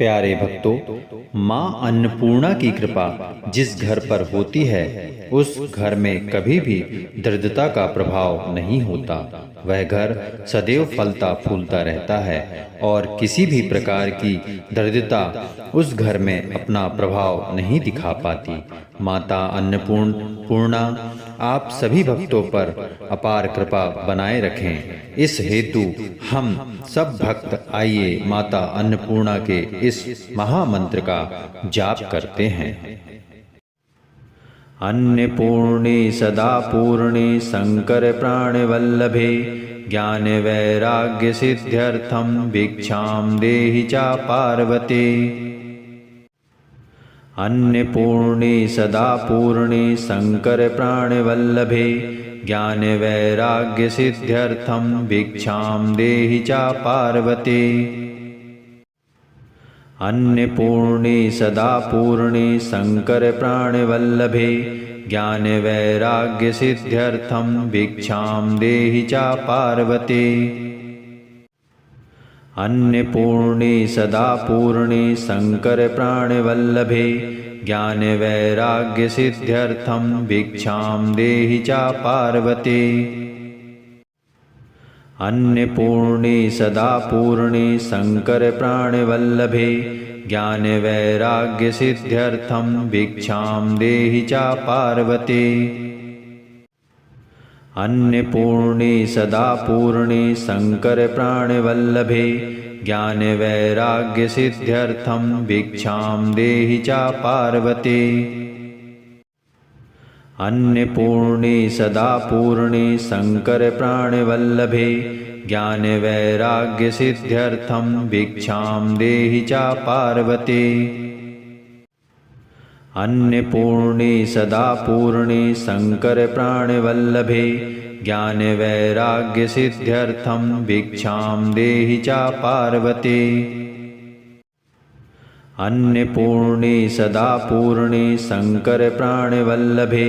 प्यारे भक्तों, माँ अन्नपूर्णा की कृपा जिस घर पर होती है उस घर में कभी भी दरिद्रता का प्रभाव नहीं होता। वह घर सदैव फलता फूलता रहता है और किसी भी प्रकार की दरिद्रता उस घर में अपना प्रभाव नहीं दिखा पाती। माता अन्नपूर्णा आप सभी भक्तों पर अपार कृपा बनाए रखें। इस हेतु हम सब भक्त आइए माता अन्नपूर्णा के इस महामंत्र का जाप करते हैं। अन्नपूर्णे सदा पूर्णे शंकर प्राणवल्लभे ज्ञान वैराग्य सिद्ध्यर्थम भिक्षाम देहि चा पार्वते। अन्नपूर्णे सदा पूर्णे शंकर प्राणवल्लभे ज्ञान वैराग्य सिद्ध्यर्थम भिक्षाम देहि चा पार्वते। अन्नपूर्णे सदा पूर्णे शंकर प्राणवल्लभे ज्ञान वैराग्य सिद्ध्यर्थम भिक्षाम देहि चा पार्वते। अन्नपूर्णे सदा पूर्णे शंकर प्राणवल्लभे ज्ञान वैराग्य सिद्ध्यर्थम भिक्षाम देहि चा पार्वते। अन्नपूर्णे सदा पूर्णे शंकर प्राणवल्लभे ज्ञान वैराग्य सिद्ध्यर्थम भिक्षाम देहि चा पार्वते। अन्नपूर्णे सदा पूर्णे शंकर प्राणवल्लभे ज्ञान वैराग्य सिद्ध्यर्थम भिक्षाम देहि चा पार्वते। अन्नपूर्णे सदा पूर्णे शंकर प्राणवल्लभे ज्ञान वैराग्य सिद्ध्यर्थम भिक्षाम देहि चा पार्वते। अन्नपूर्णे सदा पूर्णे शंकर प्राणवल्लभे ज्ञान वैराग्य सिद्ध्यर्थम भिक्षाम देहि चा पार्वते। अन्नपूर्णे सदा पूर्णे शंकर प्राणवल्लभे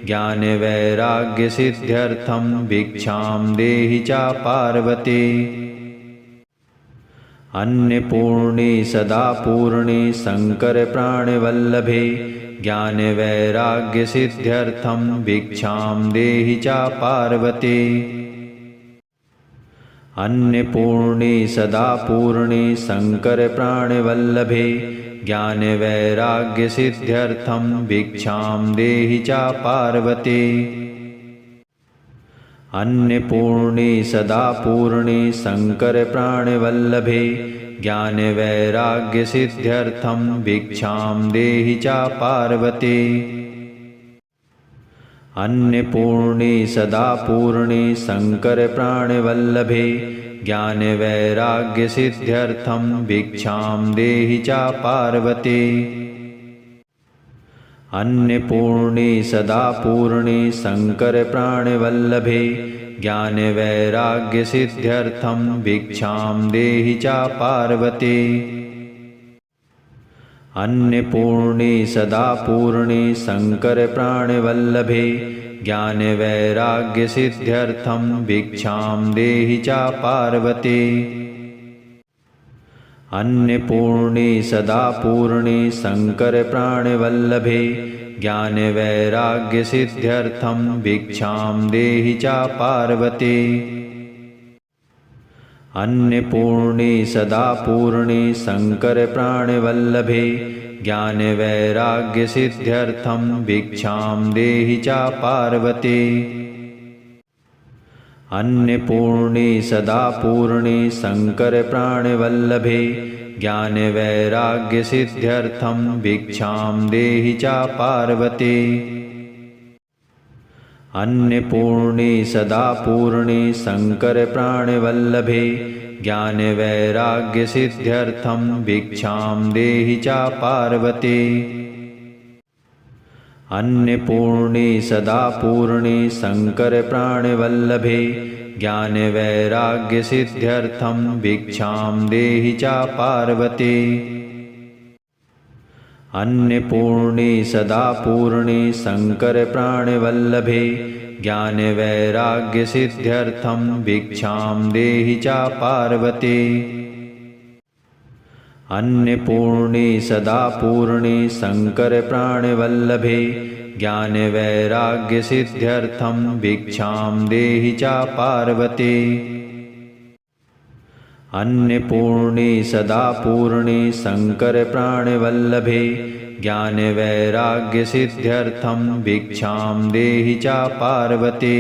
ज्ञान वैराग्य सिद्ध्यर्थम भिक्षाम देहि चा पार्वते। अन्नपूर्णे सदा पूर्णे शंकर प्राणवल्लभे ज्ञान वैराग्य सिद्ध्यर्थम भिक्षाम देहि चा पार्वते। अन्नपूर्णे सदा पूर्णे शंकर प्राणवल्लभे ज्ञान वैराग्य सिद्ध्यर्थम भिक्षाम देहि चा पार्वते। अन्नपूर्णे सदा पूर्णे शंकर प्राणवल्लभे ज्ञान वैराग्य सिद्ध्यर्थम भिक्षाम देहि चा पार्वते। अन्नपूर्णे सदा पूर्णे शंकर प्राणवल्लभे ज्ञान वैराग्य सिद्ध्यर्थम भिक्षाम देहि चा पार्वते। अन्नपूर्णे सदा पूर्णे शंकर प्राणवल्लभे ज्ञान वैराग्य सिद्ध्यर्थम भिक्षाम देहि चा पार्वते। अन्नपूर्णे सदा पूर्णे शंकर प्राणवल्लभे ज्ञान वैराग्य सिद्ध्यर्थम भिक्षाम देहि चा पार्वते। अन्नपूर्णे सदा पूर्णे शंकर प्राणवल्लभे ज्ञान वैराग्य सिद्ध्यर्थम भिक्षाम देहि चा पार्वते। अन्नपूर्णे सदा पूर्णे शंकर प्राणवल्लभे ज्ञान वैराग्य सिद्ध्यर्थम भिक्षाम देहि चा पार्वते। अन्नपूर्णे सदा पूर्णे शंकर प्राणवल्लभे ज्ञान वैराग्य सिद्ध्यर्थम भिक्षाम देहि चा पार्वते। अन्नपूर्णे सदा पूर्णे शंकर प्राणवल्लभे ज्ञान वैराग्य सिद्ध्यर्थम भिक्षाम देहि चा पार्वते। अन्नपूर्णे सदा पूर्णे शंकर प्राणवल्लभे ज्ञान वैराग्य सिद्ध्यर्थम भिक्षाम देहि चा पार्वते। अन्नपूर्णे सदा पूर्णे शंकर प्राणवल्लभे ज्ञान वैराग्य सिद्ध्यर्थम भिक्षाम देहि चा पार्वते। अन्नपूर्णे सदा पूर्णे शंकर प्राणवल्लभे ज्ञानवैराग्यसिद्ध्यर्थं भिक्षां देहि च पार्वते। अन्नपूर्णे सदा पूर्णे शंकर प्राणवल्लभे ज्ञानवैराग्यसिद्ध्यर्थं भिक्षां देहि च पार्वते।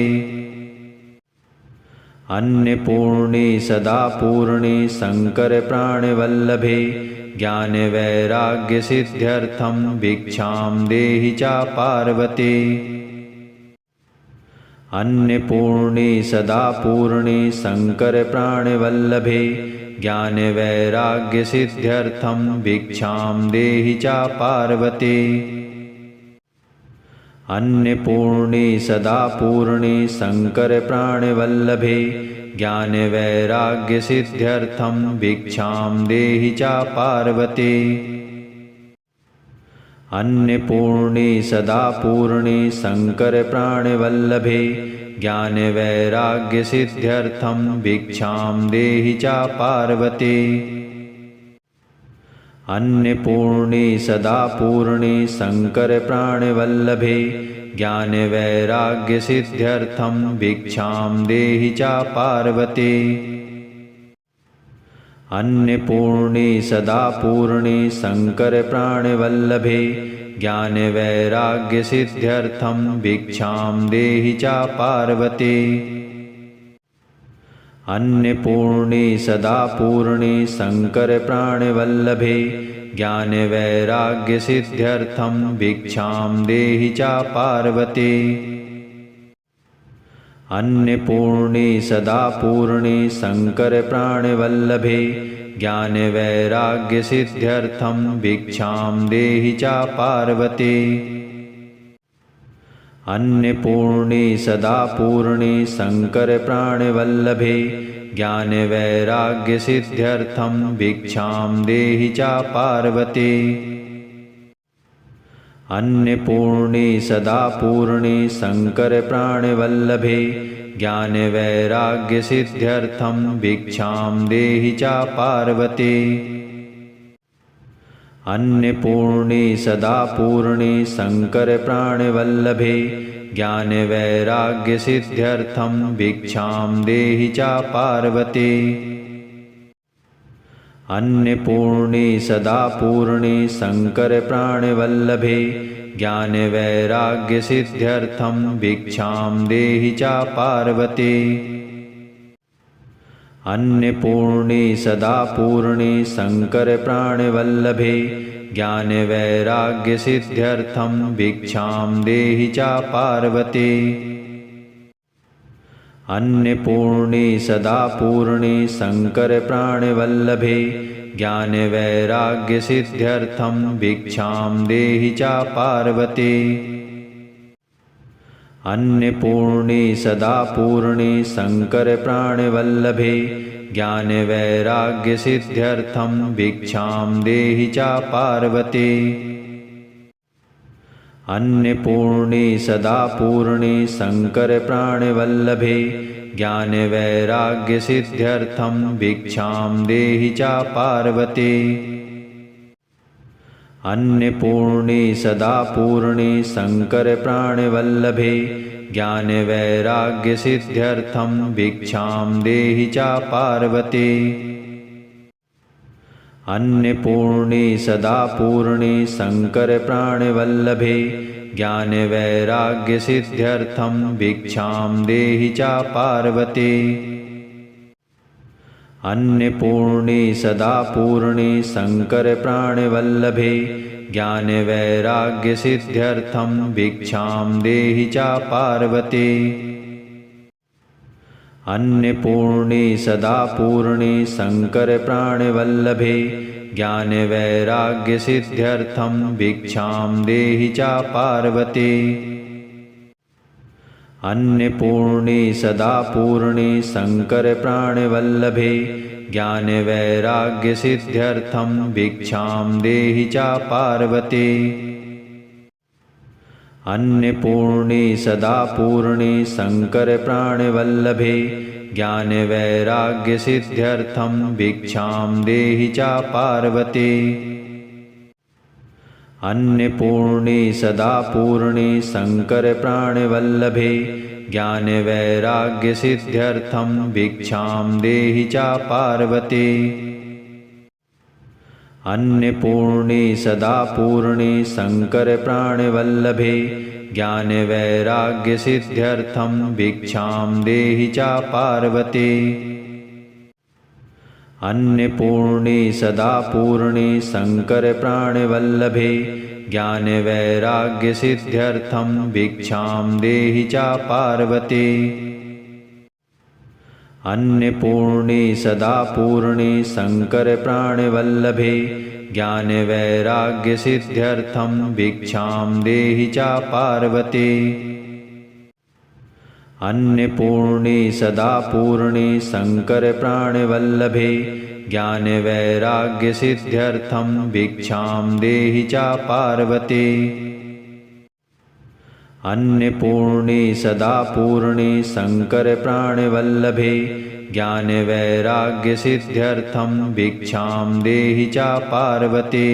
अन्नपूर्णे सदा पूर्णे शंकर प्राणवल्लभे ज्ञानवैराग्यसिद्ध्यर्थं भिक्षां देहि च पार्वते। अन्नपूर्णे सदा पूर्णे शंकर प्राणवल्लभे ज्ञानवैराग्यसिद्ध्यर्थं भिक्षां देहि च पार्वते। अन्नपूर्णे सदा पूर्णे शंकर प्राणवल्लभे ज्ञानवैराग्यसिद्ध्यर्थं भिक्षां देहि च पार्वते। अन्नपूर्णे सदा पूर्णे शंकर प्राणवल्लभे ज्ञानवैराग्यसिद्ध्यर्थं भिक्षां देहि च पार्वते। अन्नपूर्णे सदा पूर्णे शंकर प्राणवल्लभे ज्ञानवैराग्यसिद्ध्यर्थं भिक्षां देहि च पार्वते। अन्नपूर्णे सदा पूर्णे शंकर प्राणवल्लभे ज्ञानवैराग्यसिद्ध्यर्थं भिक्षां देहि च पार्वते। अन्नपूर्णे सदा पूर्णे शंकर प्राणवल्लभे ज्ञानवैराग्यसिद्ध्यर्थं भिक्षां देहि च पार्वते। अन्नपूर्णे सदा पूर्णे शंकर प्राणवल्लभे ज्ञानवैराग्यसिद्ध्यर्थं भिक्षां देहि च पार्वते। अन्नपूर्णे सदा पूर्णे शंकर प्राणवल्लभे ज्ञानवैराग्यसिद्ध्यर्थं भिक्षां देहि च पार्वते। अन्नपूर्णे सदा पूर्णे शंकर प्राणवल्लभे ज्ञानवैराग्यसिद्ध्यर्थं भिक्षां देहि च पार्वते। अन्नपूर्णे सदा पूर्णे शंकर प्राणवल्लभे ज्ञानवैराग्यसिद्ध्यर्थं भिक्षां देहि च पार्वते। अन्नपूर्णे सदा पूर्णे शंकर प्राणवल्लभे ज्ञानवैराग्यसिद्ध्यर्थं भिक्षां देहि च पार्वते। अन्नपूर्णे सदा पूर्णे शंकर प्राणवल्लभे ज्ञानवैराग्यसिद्ध्यर्थं भिक्षां देहि च पार्वते। अन्नपूर्णे सदा पूर्णे शंकर प्राणवल्लभे ज्ञानवैराग्यसिद्ध्यर्थं भिक्षां देहि च पार्वते। अन्नपूर्णे सदा पूर्णे शंकर प्राणवल्लभे ज्ञानवैराग्यसिद्ध्यर्थं भिक्षां देहि च पार्वते। अन्नपूर्णे सदा पूर्णे शंकर प्राणवल्लभे ज्ञानवैराग्यसिद्ध्यर्थं भिक्षां देहि च पार्वते। अन्नपूर्णे सदा पूर्णे शंकर प्राणवल्लभे ज्ञानवैराग्यसिद्ध्यर्थं भिक्षां देहि च पार्वते। अन्नपूर्णे सदा पूर्णे शंकर प्राणवल्लभे ज्ञानवैराग्यसिद्ध्यर्थं भिक्षां देहि च पार्वते। अन्नपूर्णे सदा पूर्णे शंकर प्राणवल्लभे ज्ञानवैराग्यसिद्ध्यर्थं भिक्षां देहि च पार्वते। अन्नपूर्णे सदा पूर्णे शंकर प्राणवल्लभे ज्ञानवैराग्यसिद्ध्यर्थं भिक्षां देहि च पार्वते। अन्नपूर्णे सदा पूर्णे शंकर प्राणवल्लभे ज्ञानवैराग्यसिद्ध्यर्थं भिक्षां देहि च पार्वते। अन्नपूर्णे सदा पूर्णे शंकर प्राणवल्लभे ज्ञानवैराग्यसिद्ध्यर्थं भिक्षां देहि च पार्वती। अन्नपूर्णे सदा पूर्णे शङ्करप्राणवल्लभे ज्ञानवैराग्यसिद्ध्यर्थं भिक्षां देहि च पार्वती। अन्नपूर्णे सदा पूर्णे शङ्करप्राणवल्लभे ज्ञानवैराग्यसिद्ध्यर्थं भिक्षां देहि च पार्वती। अन्नपूर्णे सदा पूर्णे शङ्करप्राणवल्लभे ज्ञानवैराग्यसिद्ध्यर्थं भिक्षां देहि च पार्वती। अन्नपूर्णे सदा पूर्णे शङ्करप्राणवल्लभे ज्ञानवैराग्यसिद्ध्यर्थं भिक्षां देहि च पार्वती। अन्नपूर्णे सदा पूर्णे शङ्करप्राणवल्लभे ज्ञानवैराग्यसिद्ध्यर्थं भिक्षां देहि च पार्वती। अन्नपूर्णे सदा पूर्णे शङ्करप्राणवल्लभे ज्ञानवैराग्यसिद्ध्यर्थं भिक्षां देहि च पार्वती।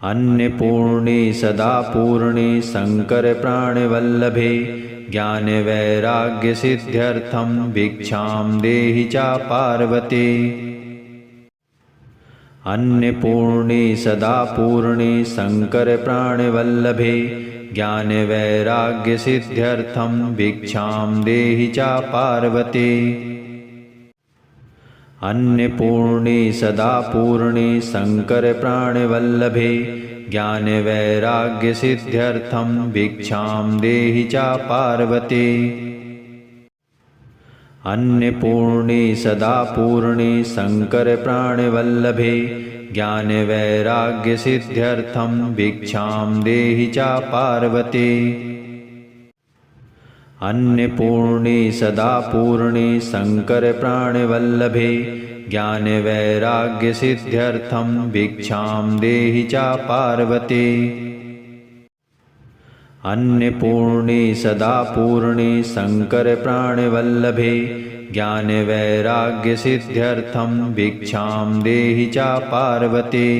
अन्नपूर्णे सदा पूर्णे शङ्करप्राणवल्लभे ज्ञानवैराग्यसिद्ध्यर्थं भिक्षां देहि च पार्वती। अन्नपूर्णे सदा पूर्णे शङ्करप्राणवल्लभे ज्ञानवैराग्यसिद्ध्यर्थं भिक्षां देहि च पार्वती। अन्नपूर्णे सदा पूर्णे शङ्करप्राणवल्लभे ज्ञानवैराग्यसिद्ध्यर्थं भिक्षां देहि च पार्वती। अन्नपूर्णे सदा पूर्णे शङ्करप्राणवल्लभे ज्ञानवैराग्यसिद्ध्यर्थं भिक्षां देहि च पार्वती। अन्नपूर्णे सदा पूर्णे शङ्करप्राणवल्लभे ज्ञानवैराग्यसिद्ध्यर्थं भिक्षां देहि च पार्वती। अन्नपूर्णे सदा पूर्णे शङ्करप्राणवल्लभे ज्ञानवैराग्यसिद्ध्यर्थं भिक्षां देहि च पार्वती।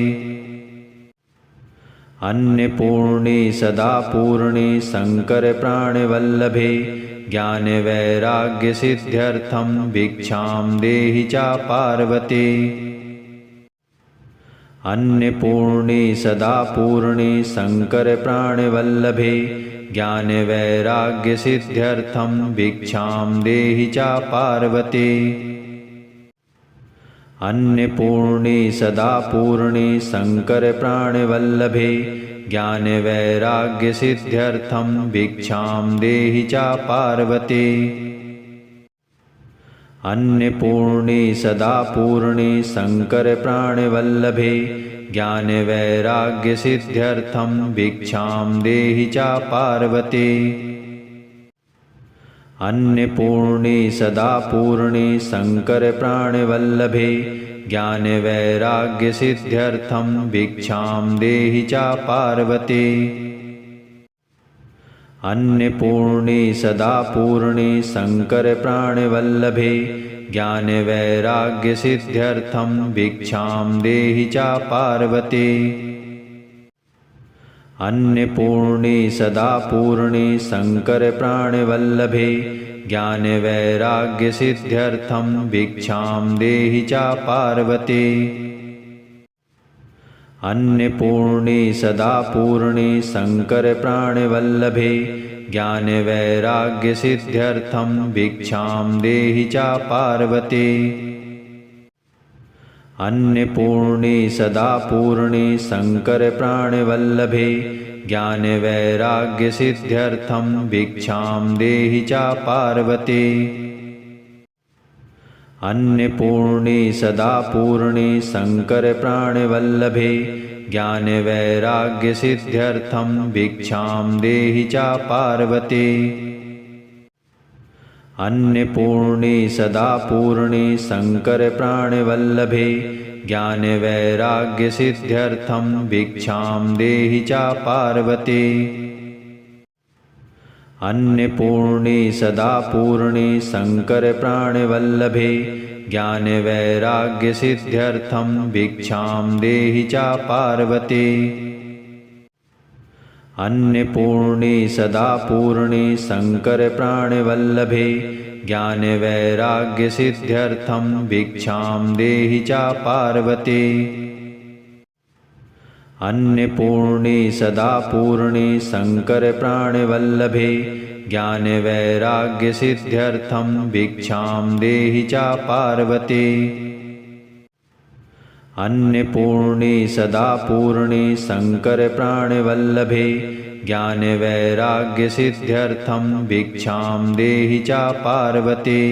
अन्नपूर्णे सदा पूर्णे शङ्करप्राणवल्लभे ज्ञानवैराग्यसिद्ध्यर्थं भिक्षां देहि च पार्वती। अन्नपूर्णे सदा पूर्णे शङ्करप्राणवल्लभे ज्ञानवैराग्यसिद्ध्यर्थं भिक्षां देहि च पार्वती। अन्नपूर्णे सदा पूर्णे शङ्करप्राणवल्लभे ज्ञानवैराग्यसिद्ध्यर्थं भिक्षां देहि च पार्वती। अन्नपूर्णे सदा पूर्णे शङ्करप्राणवल्लभे ज्ञानवैराग्यसिद्ध्यर्थं भिक्षां देहि च पार्वती। अन्नपूर्णे सदा पूर्णे शङ्करप्राणवल्लभे ज्ञानवैराग्यसिद्ध्यर्थं भिक्षां देहि च पार्वती। अन्नपूर्णे सदा पूर्णे शङ्करप्राणवल्लभे ज्ञानवैराग्यसिद्ध्यर्थं भिक्षां देहि च पार्वती। अन्नपूर्णे सदा पूर्णे शङ्करप्राणवल्लभे ज्ञानवैराग्यसिद्ध्यर्थं भिक्षां देहि च पार्वती। अन्नपूर्णे सदा पूर्णे शङ्करप्राणवल्लभे ज्ञानवैराग्यसिद्ध्यर्थं भिक्षां देहि च पार्वती। अन्नपूर्णे सदा पूर्णे शङ्करप्राणवल्लभे ज्ञानवैराग्यसिद्ध्यर्थं भिक्षां देहि च पार्वती। अन्नपूर्णे सदा पूर्णे शङ्करप्राणवल्लभे ज्ञानवैराग्यसिद्ध्यर्थं भिक्षां देहि च पार्वती। अन्नपूर्णे सदा पूर्णे शङ्करप्राणवल्लभे ज्ञानवैराग्यसिद्ध्यर्थं भिक्षां देहि च पार्वती। अन्नपूर्णे सदा पूर्णे शंकर प्राणवल्लभे ज्ञान वैराग्य सिद्ध्यर्थं भिक्षां देहि च पार्वते। अन्नपूर्णे सदा पूर्णे शंकर प्राणवल्लभे ज्ञान वैराग्य सिद्ध्यर्थं भिक्षां देहि च पार्वते। अन्नपूर्णे सदा पूर्णे शंकर प्राणवल्लभे ज्ञान वैराग्य सिद्ध्यर्थं भिक्षां देहि च पार्वते। अन्नपूर्णे सदा पूर्णे शंकर प्राणवल्लभे ज्ञान वैराग्य सिद्ध्यर्थं भिक्षां देहि च पार्वते।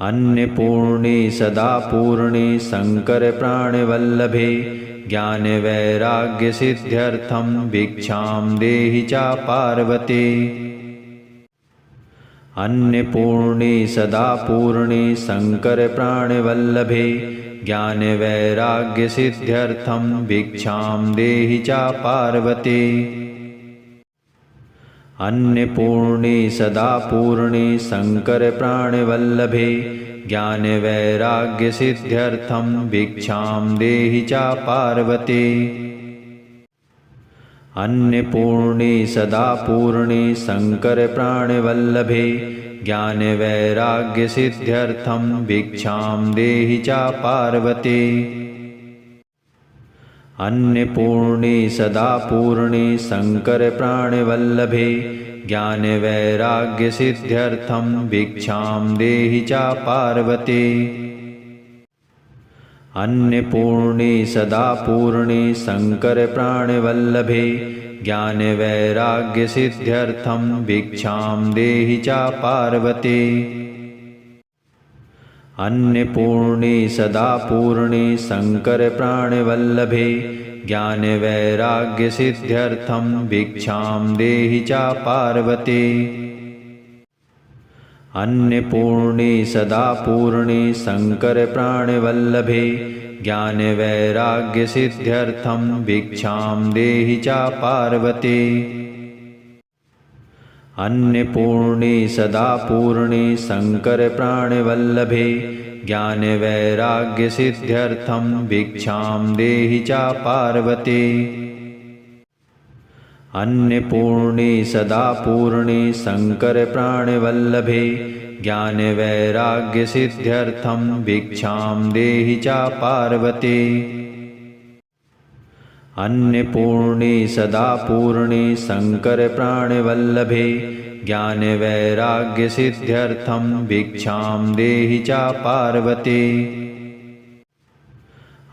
अन्नपूर्णे सदा पूर्णे शंकर प्राणवल्लभे ज्ञान वैराग्य सिद्ध्यर्थं भिक्षां देहि च पार्वते। अन्नपूर्णे सदा पूर्णे शंकर प्राणवल्लभे ज्ञान वैराग्य सिद्ध्यर्थं भिक्षां देहि च पार्वते। अन्नपूर्णे सदा पूर्णे शंकर प्राणवल्लभे ज्ञान वैराग्य सिद्ध्यर्थं भिक्षां देहि च पार्वते। अन्नपूर्णे सदा पूर्णे शंकर प्राणवल्लभे ज्ञान वैराग्य सिद्ध्यर्थं भिक्षां देहि च पार्वते। अन्नपूर्णे सदा पूर्णे शंकर प्राणवल्लभे ज्ञान वैराग्य सिद्ध्यर्थं भिक्षां देहि च पार्वते। अन्नपूर्णे सदा पूर्णे शंकर प्राणवल्लभे ज्ञान वैराग्य सिद्ध्यर्थं भिक्षां देहि च पार्वते। अन्नपूर्णे सदा पूर्णे शंकर प्राणवल्लभे ज्ञान वैराग्य सिद्ध्यर्थं भिक्षां देहि च पार्वते। अन्नपूर्णे सदा पूर्णे शंकर प्राणवल्लभे ज्ञान वैराग्य सिद्ध्यर्थं भिक्षां देहि च पार्वते। अन्नपूर्णे सदा पूर्णे शंकर प्राणवल्लभे ज्ञान वैराग्य सिद्ध्यर्थं भिक्षां देहि च पार्वते। अन्नपूर्णे सदा पूर्णे शंकर प्राणवल्लभे ज्ञान वैराग्य सिद्ध्यर्थं भिक्षां देहि च पार्वते। अन्नपूर्णे सदा पूर्णे शंकर प्राणवल्लभे ज्ञान वैराग्य सिद्ध्यर्थं भिक्षां देहि च पार्वते।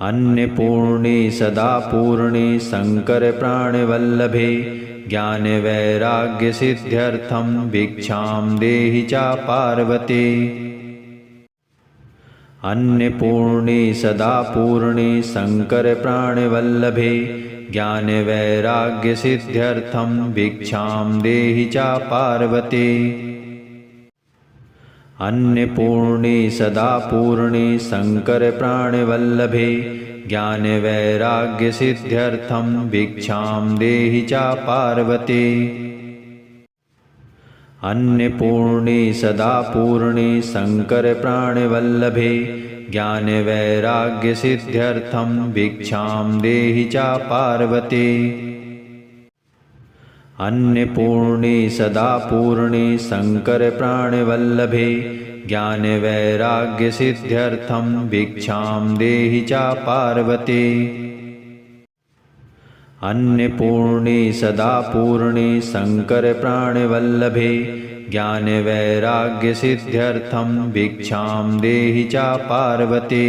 अन्नपूर्णे सदा पूर्णे शंकर प्राणवल्लभे ज्ञान वैराग्य सिद्ध्यर्थं भिक्षां देहि च पार्वते। अन्नपूर्णे सदा पूर्णे शंकर प्राणवल्लभे ज्ञान वैराग्य सिद्ध्यर्थं भिक्षां देहि च पार्वते। अन्नपूर्णे सदा पूर्णे शंकर प्राणवल्लभे ज्ञान वैराग्य सिद्ध्यर्थं भिक्षां देहि च पार्वते। अन्नपूर्णे सदा पूर्णे शंकर प्राणवल्लभे ज्ञान वैराग्य सिद्ध्यर्थं भिक्षां देहि च पार्वते। अन्नपूर्णे सदा पूर्णे शंकर प्राणवल्लभे ज्ञान वैराग्य सिद्ध्यर्थं भिक्षां देहि च पार्वते। अन्नपूर्णे सदा पूर्णे शंकर प्राणवल्लभे ज्ञान वैराग्य सिद्ध्यर्थं भिक्षां देहि च पार्वते।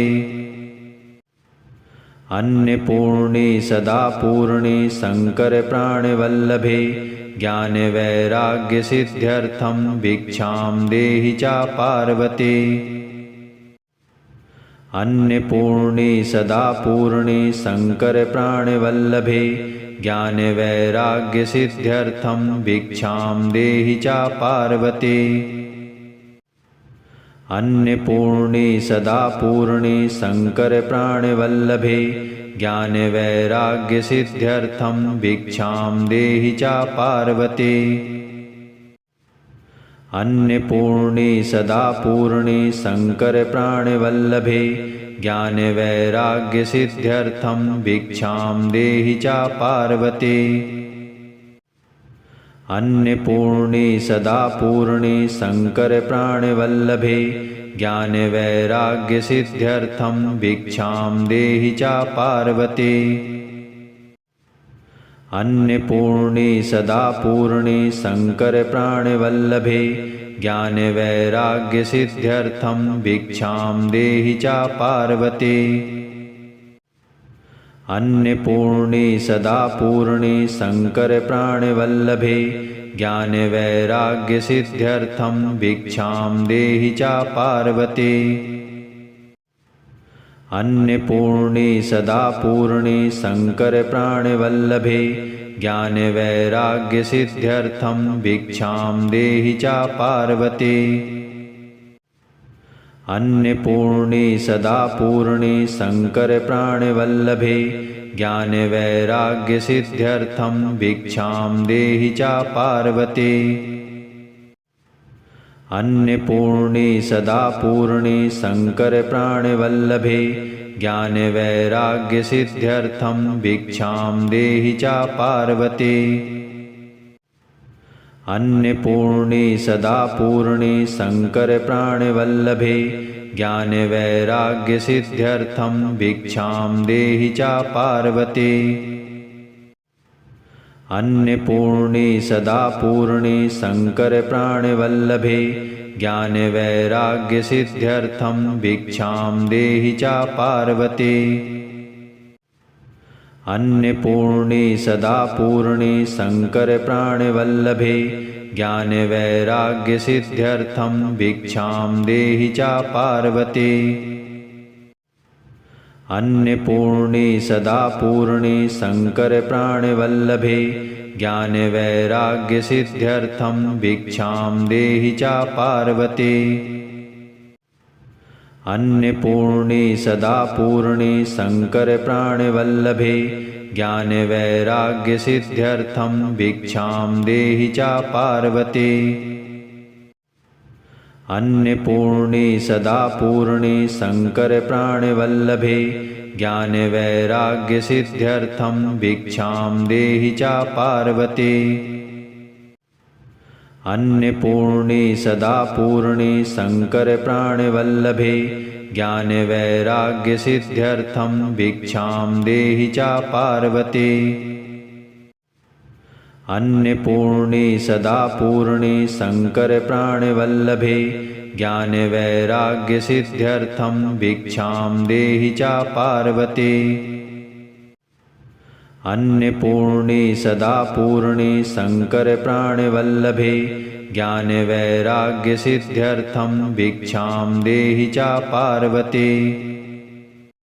अन्नपूर्णे सदा पूर्णे शंकर प्राणवल्लभे ज्ञान वैराग्य सिद्ध्यर्थं भिक्षां देहि च पार्वते। अन्नपूर्णे सदा पूर्णे शंकर प्राणवल्लभे ज्ञान वैराग्य सिद्ध्यर्थं भिक्षां देहि च पार्वते। अन्नपूर्णे सदा पूर्णे शंकर प्राणवल्लभे ज्ञानवैराग्यसिद्ध्यर्थं भिक्षां देहि च पार्वती। अन्नपूर्णे सदा पूर्णे शंकर प्राणवल्लभे ज्ञानवैराग्यसिद्ध्यर्थं भिक्षां देहि च पार्वती। अन्नपूर्णे सदा पूर्णे शंकर प्राणवल्लभे ज्ञानवैराग्यसिद्ध्यर्थं भिक्षां देहि च पार्वती। अन्नपूर्णे सदा पूर्णे शंकर प्राणवल्लभे ज्ञानवैराग्यसिद्ध्यर्थं भिक्षां देहि च पार्वती। अन्नपूर्णे सदा पूर्णे शंकर प्राणवल्लभे ज्ञानवैराग्यसिद्ध्यर्थं भिक्षां देहि च पार्वती। अन्नपूर्णे सदा पूर्णे शंकर प्राणवल्लभे ज्ञानवैराग्यसिद्ध्यर्थं भिक्षां देहि च पार्वती। अन्नपूर्णे सदा पूर्णे शंकर प्राणवल्लभे ज्ञानवैराग्यसिद्ध्यर्थं भिक्षां देहि च पार्वती। अन्नपूर्णे सदा पूर्णे शंकर प्राणवल्लभे ज्ञानवैराग्यसिद्ध्यर्थं भिक्षां देहि च पार्वती। अन्नपूर्णे सदा पूर्णे शंकर प्राणवल्लभे ज्ञानवैराग्यसिद्ध्यर्थं भिक्षां देहि च पार्वती। अन्नपूर्णे सदा पूर्णे शंकर प्राणवल्लभे ज्ञानवैराग्यसिद्ध्यर्थं भिक्षां देहि च पार्वती। अन्नपूर्णे सदा पूर्णे शंकर प्राणवल्लभे ज्ञानवैराग्यसिद्ध्यर्थं भिक्षां देहि च पार्वती। अन्नपूर्णे सदा पूर्णे शंकर प्राणवल्लभे ज्ञानवैराग्यसिद्ध्यर्थं भिक्षां देहि च पार्वती। अन्नपूर्णे सदा पूर्णे शंकर प्राणवल्लभे ज्ञानवैराग्यसिद्ध्यर्थं भिक्षां देहि च पार्वती। अन्नपूर्णे सदा पूर्णे शंकर प्राणवल्लभे ज्ञानवैराग्यसिद्ध्यर्थं भिक्षां देहि च पार्वती। अन्नपूर्णे सदा पूर्णे शंकर प्राणवल्लभे ज्ञानवैराग्यसिद्ध्यर्थं भिक्षां देहि च पार्वती। अन्नपूर्णे सदा पूर्णे शंकर प्राणवल्लभे ज्ञानवैराग्यसिद्ध्यर्थं भिक्षां देहि च पार्वती। अन्नपूर्णे सदा पूर्णे शंकर प्राणवल्लभे ज्ञानवैराग्यसिद्ध्यर्थं भिक्षां देहि च पार्वती।